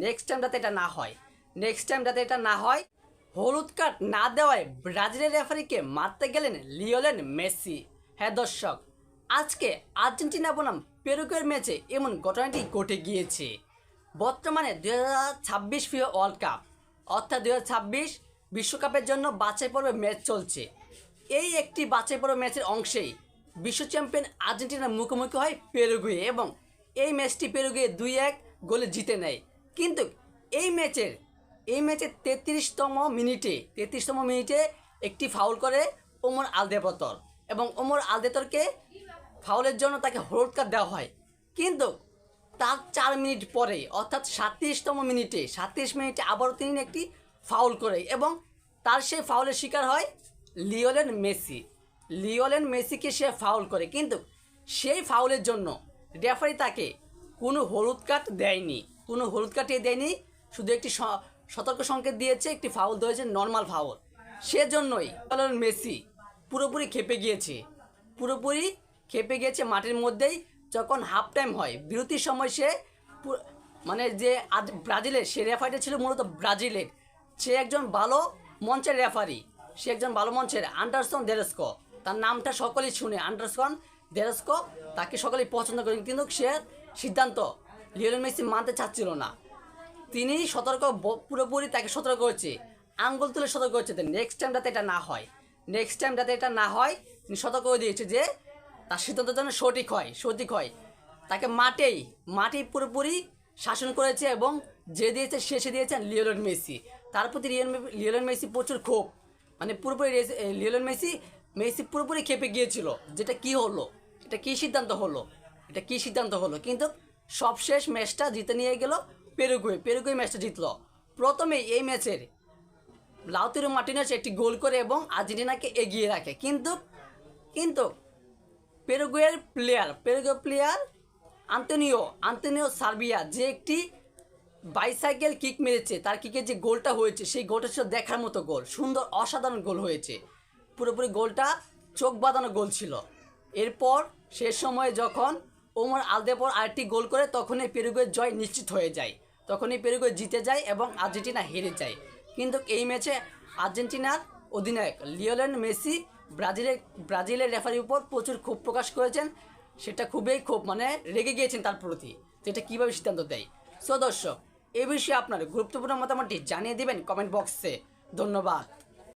Next time যাতে এটা না হয় হলুদ কার্ড না দেওয়ায় ব্রাজিলের রেফারিকে মারতে গেলেন লিওনেল মেসি। হ্যাঁ দর্শক, আজকে আর্জেন্টিনা বনাম পেরুগুয়ের ম্যাচে এমন ঘটনাটি ঘটে গিয়েছে। বর্তমানে 2026 ফিফা ওয়ার্ল্ড কাপ অর্থাৎ 2026 বিশ্বকাপের জন্য বাছাই পর্বে ম্যাচ চলছে। এই একটি বাছাই পর্ব ম্যাচের অংশেই বিশ্ব চ্যাম্পিয়ন আর্জেন্টিনার মুখোমুখি হয় পেরুগুয়ে এবং এই ম্যাচটি পেরুগুয়ে 2-1 গোলে জিতে নেয়। কিন্তু এই ম্যাচের 33তম মিনিটে একটি ফাউল করে ওমর আলদেবতর এবং ওমর আলদেবতরকে ফাউলের জন্য তাকে হলুদ কার্ড দেওয়া হয়। কিন্তু তার 4 মিনিট পরে অর্থাৎ 37তম মিনিটে আবারও তিনি একটি ফাউল করে এবং তার সেই ফাউলের শিকার হয় লিওনেল মেসিকে সে ফাউল করে। কিন্তু সেই ফাউলের জন্য রেফারি তাকে কোনো হলুদ কার্ড দেয়নি, শুধু একটি সতর্ক সংকেত দিয়েছে, একটি ফাউল দিয়েছে, নর্মাল ফাউল। সেজন্যই লিওনেল মেসি পুরোপুরি খেপে গিয়েছে মাঠের মধ্যেই। যখন হাফ টাইম হয়, বিরতির সময় সে যে আজ ব্রাজিলের সে রেফারিটা ছিল মূলত ব্রাজিলের, সে একজন ভালো মঞ্চের রেফারি, আন্ডারসন দেরেস্কো, তার নামটা সকলেই শুনে, আন্ডারসন দেরেস্কো, তাকে সকলেই পছন্দ করেন। কিন্তু সে সিদ্ধান্ত লিওনেল মেসি মানতে চাচ্ছিল না। তিনি পুরোপুরি তাকে সতর্ক করেছে, আঙ্গুল তুলে সতর্ক করেছে নেক্সট টাইম যাতে এটা না হয় তিনি সতর্ক করে দিয়েছে যে তার সিদ্ধান্ত যেন সঠিক হয়। তাকে মাঠেই পুরোপুরি শাসন করেছে এবং শেষে দিয়েছেন লিওনেল মেসি। তার প্রতি লিওনেল মেসি প্রচুর ক্ষোভ, লিওনেল মেসি পুরোপুরি খেপে গিয়েছিল। এটা কি সিদ্ধান্ত হলো। কিন্তু সবশেষ ম্যাচটা জিতে নিয়ে গেল পেরুগুয়ে ম্যাচটা জিতলো। প্রথমেই এই ম্যাচের লাউতারো মার্টিনেজ একটি গোল করে এবং আর্জেন্টিনাকে এগিয়ে রাখে। কিন্তু পেরুগুয়ের প্লেয়ার আন্তোনিও সার্বিয়া যে একটি বাইসাইকেল কিক মেরেছে, তার কিকের যে গোলটা হয়েছে সেই গোলটা ছিল দেখার মতো গোল, সুন্দর অসাধারণ গোল হয়েছে। পুরোপুরি গোলটা চোখ বাঁধানো গোল ছিল। এরপর শেষ সময়ে যখন ওমর আলদেবতর আরেকটি গোল করে তখনই পেরুগুয়ের জয় নিশ্চিত হয়ে যায়, তখনই পেরুগুয়ে জিতে যায় এবং আর্জেন্টিনা হেরে যায়। কিন্তু এই ম্যাচে আর্জেন্টিনার অধিনায়ক লিওনেল মেসি ব্রাজিলের রেফারির উপর প্রচুর ক্ষোভ প্রকাশ করেছেন। সেটা খুবই রেগে গিয়েছেন তার প্রতি, যেটা কীভাবে সিদ্ধান্ত দেয়। সো দর্শক, এই বিষয়ে আপনার গুরুত্বপূর্ণ মতামতটি জানিয়ে দিবেন কমেন্ট বক্সে। ধন্যবাদ।